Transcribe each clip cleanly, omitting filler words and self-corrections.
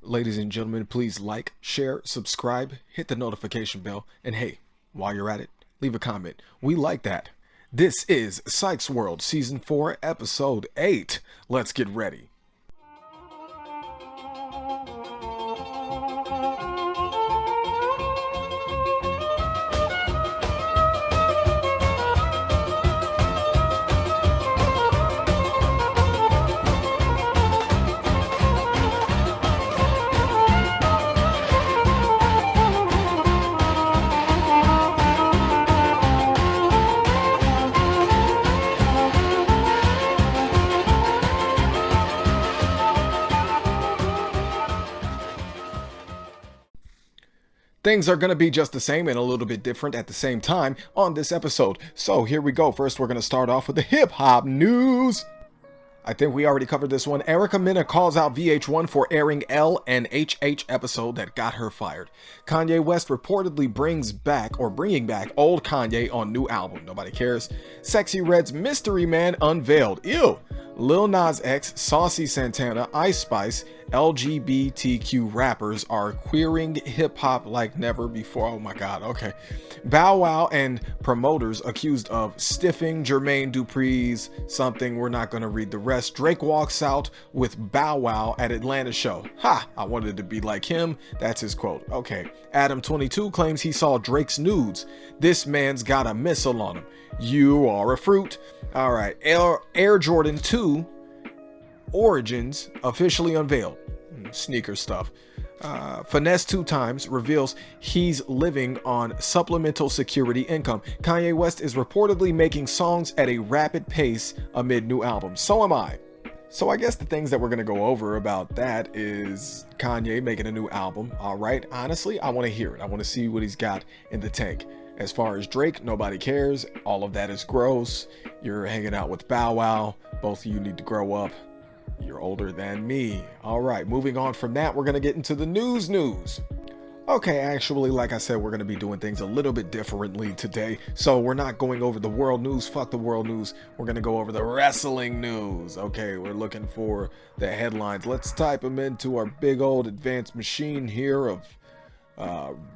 Ladies and gentlemen, please like, share, subscribe, hit the notification bell, and hey, while you're at it, leave a comment. We like that. This is Psychs World Season 4, Episode 8. Let's get ready. Things are going to be just the same and a little bit different at the same time on this episode. So here we go. First, we're going to start off with the hip-hop news. I think we already covered this one. Erica Mena calls out VH1 for airing L and HH episode that got her fired. Kanye West reportedly bringing back old Kanye on new album. Nobody cares. Sexy Red's Mystery Man unveiled. Ew. Lil Nas X, Saucy Santana, Ice Spice, LGBTQ rappers are queering hip-hop like never before. Oh my god, okay. Bow Wow and promoters accused of stiffing Jermaine Dupri's something. We're not going to read the rest. Drake walks out with Bow Wow at Atlanta show. Ha! I wanted to be like him. That's his quote. Okay. Adam22 claims he saw Drake's nudes. This man's got a missile on him. You are a fruit. All right. Air Jordan 2 Origins officially unveiled. Sneaker stuff. Finesse 2 times reveals he's living on supplemental security income. Kanye West is reportedly making songs at a rapid pace amid new albums. So am I. So I guess the things that we're going to go over about that is Kanye making a new album. All right. Honestly, I want to hear it. I want to see what he's got in the tank. As far as Drake, nobody cares. All of that is gross. You're hanging out with Bow Wow. Both of you need to grow up. You're older than me. All right, moving on from that, we're going to get into the news. Okay, actually, like I said, we're going to be doing things a little bit differently today. So we're not going over the world news. Fuck the world news. We're going to go over the wrestling news. Okay, we're looking for the headlines. Let's type them into our big old advanced machine here of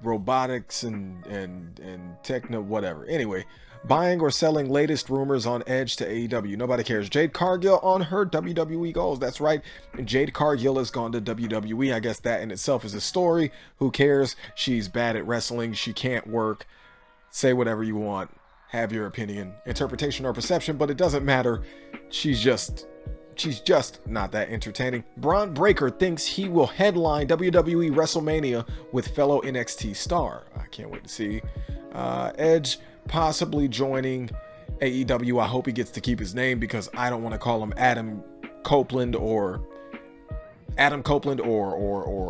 robotics and techno whatever. Anyway, buying or selling latest rumors on Edge to AEW. Nobody cares. Jade Cargill on her WWE goals. That's right. Jade Cargill has gone to WWE. I guess that in itself is a story. Who cares? She's bad at wrestling. She can't work. Say whatever you want. Have your opinion, interpretation, or perception, but it doesn't matter. She's just not that entertaining. Braun Breaker thinks he will headline WWE WrestleMania with fellow NXT star. I can't wait to see. Edge possibly joining AEW. I hope he gets to keep his name because I don't want to call him Adam Copeland or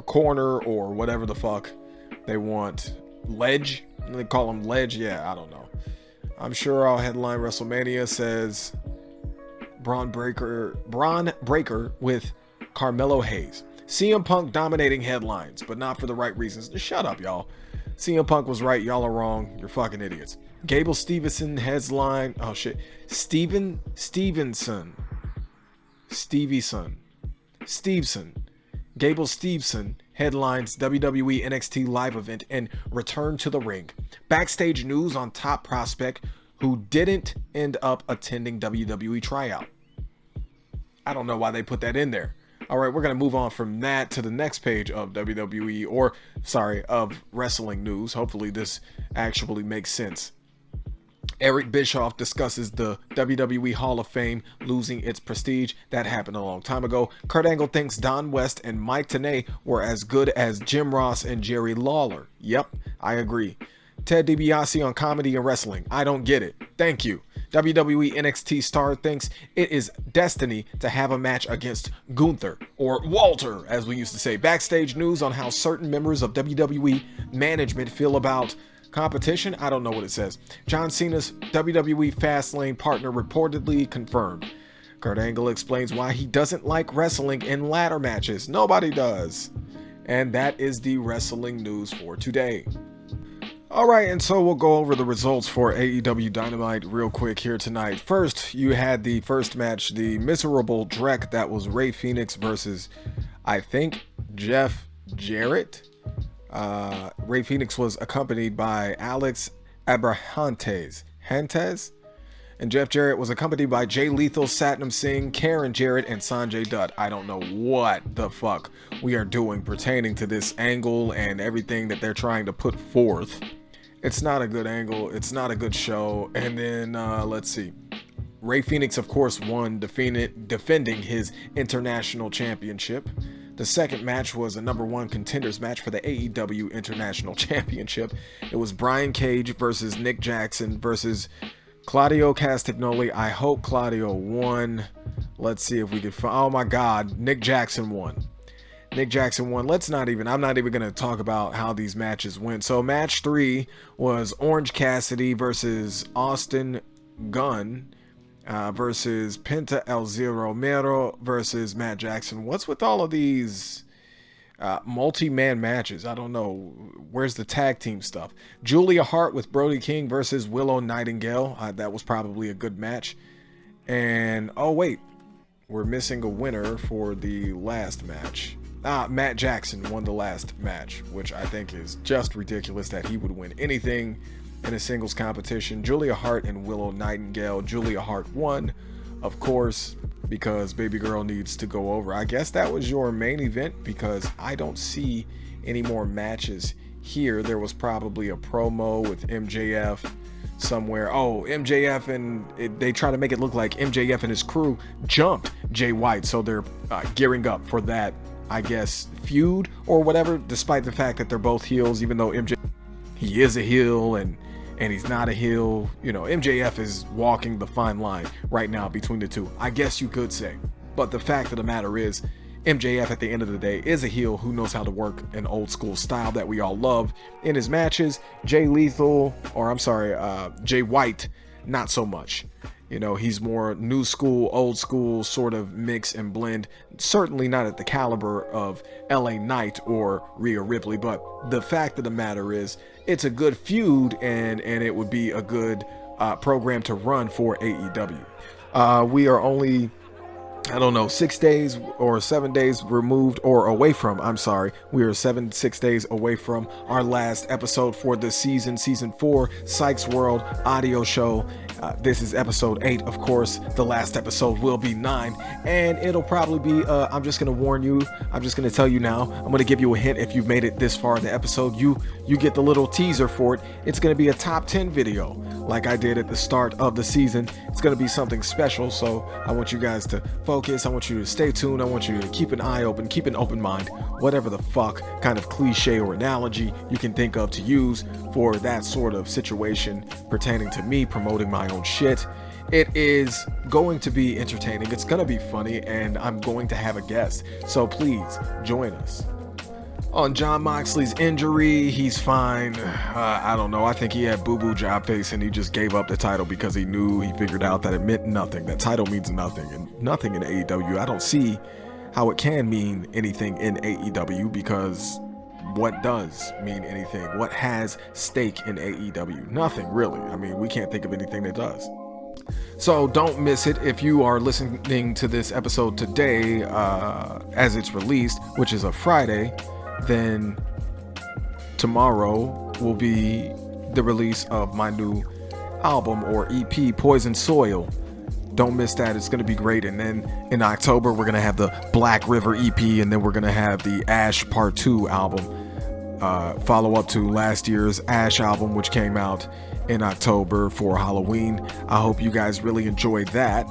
Corner or whatever the fuck they want. Ledge? They call him Ledge? Yeah, I don't know. I'm sure I'll headline WrestleMania, says Braun Breaker with Carmelo Hayes. CM Punk dominating headlines, but not for the right reasons. Just shut up, y'all. CM Punk was right. Y'all are wrong. You're fucking idiots. Gable Stevenson headline. Oh shit. Stevenson. Gable Stevenson headlines WWE NXT live event and return to the ring. Backstage news on top prospect who didn't end up attending WWE tryout. I don't know why they put that in there. All right, we're going to move on from that to the next page of of wrestling news. Hopefully this actually makes sense. Eric Bischoff discusses the WWE Hall of Fame losing its prestige. That happened a long time ago. Kurt Angle thinks Don West and Mike Tenay were as good as Jim Ross and Jerry Lawler. Yep, I agree. Ted DiBiase on comedy and wrestling. I don't get it. Thank you. WWE NXT star thinks it is destiny to have a match against Gunther, or Walter, as we used to say. Backstage news on how certain members of WWE management feel about competition. I don't know what it says. John Cena's WWE Fastlane partner reportedly confirmed. Kurt Angle explains why he doesn't like wrestling in ladder matches. Nobody does. And that is the wrestling news for today. Alright, and so we'll go over the results for AEW Dynamite real quick here tonight. First, you had the first match, the miserable dreck that was Rey Fenix versus, I think, Jeff Jarrett. Ray Phoenix was accompanied by Alex Abrahantes. And Jeff Jarrett was accompanied by Jay Lethal, Satnam Singh, Karen Jarrett, and Sanjay Dutt. I don't know what the fuck we are doing pertaining to this angle and everything that they're trying to put forth. It's not a good angle. It's not a good show. And then, let's see. Ray Phoenix, of course, won, defending his international championship. The second match was a number one contenders match for the AEW International Championship. It was Brian Cage versus Nick Jackson versus Claudio Castagnoli. I hope Claudio won. Let's see if we can find. Oh my God, Nick Jackson won. I'm not even going to talk about how these matches went. So match 3 was Orange Cassidy versus Austin Gunn versus Penta El Zero Mero versus Matt Jackson. What's with all of these multi-man matches? I don't know. Where's the tag team stuff? Julia Hart with Brody King versus Willow Nightingale. That was probably a good match. And oh wait, we're missing a winner for the last match. Matt Jackson won the last match, which I think is just ridiculous that he would win anything in a singles competition. Julia Hart and Willow Nightingale. Julia Hart won, of course, because Baby Girl needs to go over. I guess that was your main event, because I don't see any more matches here. There was probably a promo with MJF somewhere. Oh, MJF, and they try to make it look like MJF and his crew jumped Jay White, so they're gearing up for that, I guess, feud or whatever, despite the fact that they're both heels, even though he is a heel and he's not a heel. You know, MJF is walking the fine line right now between the two, I guess you could say. But the fact of the matter is, MJF at the end of the day is a heel who knows how to work an old school style that we all love in his matches. Jay White, not so much. You know, he's more new school, old school, sort of mix and blend. Certainly not at the caliber of LA Knight or Rhea Ripley, but the fact of the matter is, it's a good feud, and it would be a good program to run for AEW. We are only, I don't know, 6 days or 7 days removed, or away from, we are 6 days away from our last episode for the season 4 Psychs World audio show. This is episode 8, of course. The last episode will be 9, and it'll probably be, I'm just going to warn you, I'm just going to tell you now, I'm going to give you a hint if you've made it this far in the episode. You get the little teaser for it. It's going to be a top 10 video, like I did at the start of the season. It's going to be something special, so I want you guys to focus. I want you to stay tuned. I want you to keep an eye open, keep an open mind, whatever the fuck kind of cliche or analogy you can think of to use for that sort of situation pertaining to me promoting my own shit. It is going to be entertaining. It's going to be funny, and I'm going to have a guest. So please join us. On Jon Moxley's injury, he's fine. I don't know. I think he had boo-boo job face, and he just gave up the title because he figured out that it meant nothing. That title means nothing, and nothing in AEW. I don't see how it can mean anything in AEW, because what does mean anything? What has stake in AEW? Nothing, really. I mean, we can't think of anything that does. So don't miss it. If you are listening to this episode today, as it's released, which is a Friday, then tomorrow will be the release of my new album or EP, Poison Soil. Don't miss that. It's going to be great. And then in October, we're going to have the Black River EP, and then we're going to have the Ash Part 2 album, follow up to last year's Ash album, which came out in October for Halloween. I hope you guys really enjoyed that.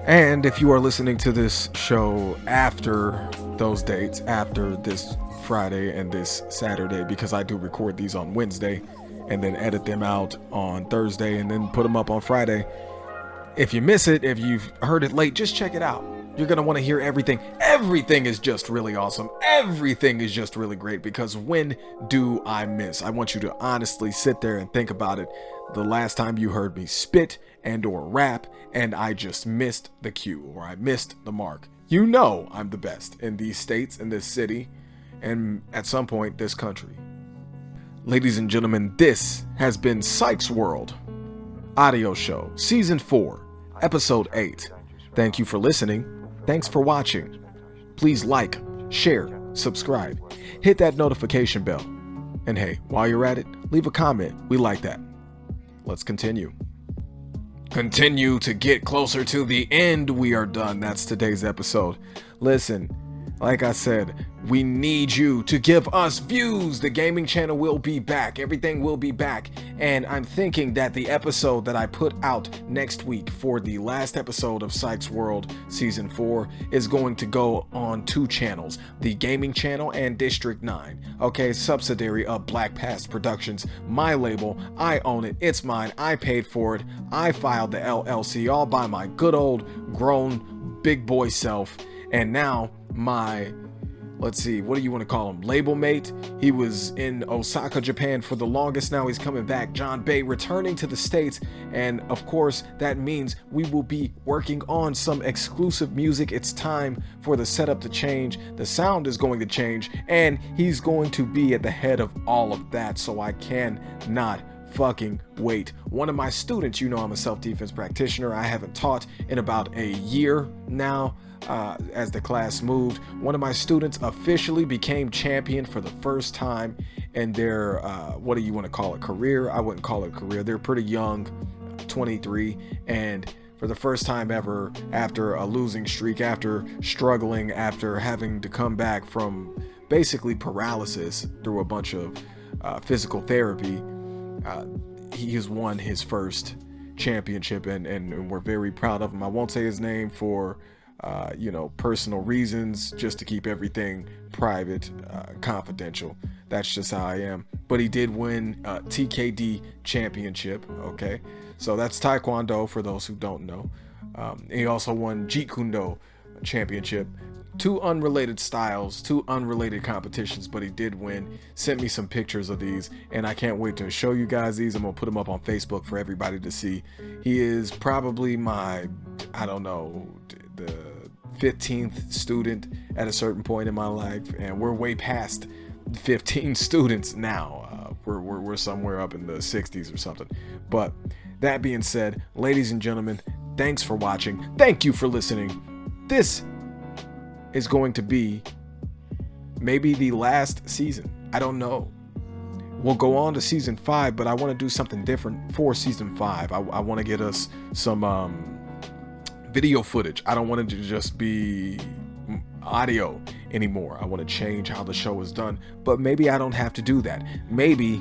And if you are listening to this show after those dates, after this Friday and this Saturday, because I do record these on Wednesday and then edit them out on Thursday and then put them up on Friday. If you miss it, if you've heard it late, just check it out. You're going to want to hear everything. Everything is just really awesome. Everything is just really great, because when do I miss? I want you to honestly sit there and think about it. The last time you heard me spit and or rap and I just missed the cue, or I missed the mark. You know I'm the best in these states, in this city, and at some point this country. Ladies and gentlemen, this has been Psychs World Audio Show, Season 4, Episode 8. Thank you for listening. Thanks for watching. Please like, share, subscribe, hit that notification bell. And hey, while you're at it, leave a comment. We like that. Let's continue. Continue to get closer to the end. We are done. That's today's episode. Listen, like I said, we need you to give us views. The gaming channel will be back. Everything will be back. And I'm thinking that the episode that I put out next week for the last episode of Psychs World Season 4 is going to go on 2 channels. The gaming channel and District 9. Okay, subsidiary of Black Past Productions. My label. I own it. It's mine. I paid for it. I filed the LLC all by my good old grown big boy self. And now my, let's see, what do you want to call him? Label mate. He was in Osaka, Japan for the longest. Now he's coming back. John Bay returning to the States. And of course, that means we will be working on some exclusive music. It's time for the setup to change. The sound is going to change. And he's going to be at the head of all of that. So I cannot fucking wait. One of my students, you know, I'm a self-defense practitioner. I haven't taught in about a year now. As the class moved, one of my students officially became champion for the first time in their what do you want to call it, career? I wouldn't call it a career. They're pretty young, 23, and for the first time ever, after a losing streak, after struggling, after having to come back from basically paralysis through a bunch of physical therapy, he has won his first championship, and we're very proud of him. I won't say his name for personal reasons, just to keep everything private, confidential. That's just how I am. But he did win TKD championship. Okay, so that's Taekwondo for those who don't know. He also won Jeet Kune Do championship. 2 unrelated styles, 2 unrelated competitions, but he did win. Sent me some pictures of these, and I can't wait to show you guys these. I'm gonna put them up on Facebook for everybody to see. He is probably my, I don't know, the 15th student at a certain point in my life, and we're way past 15 students now. We're somewhere up in the 60s or something. But that being said, ladies and gentlemen, thanks for watching. Thank you for listening. This is going to be maybe the last season. I don't know. We'll go on to season 5, but I want to do something different for season 5. I want to get us some video footage. I don't want it to just be audio anymore. I want to change how the show is done, but maybe I don't have to do that. Maybe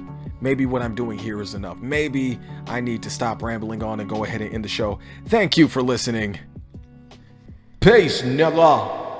what I'm doing here is enough. Maybe I need to stop rambling on and go ahead and end the show. Thank you for listening. Peace, nigga.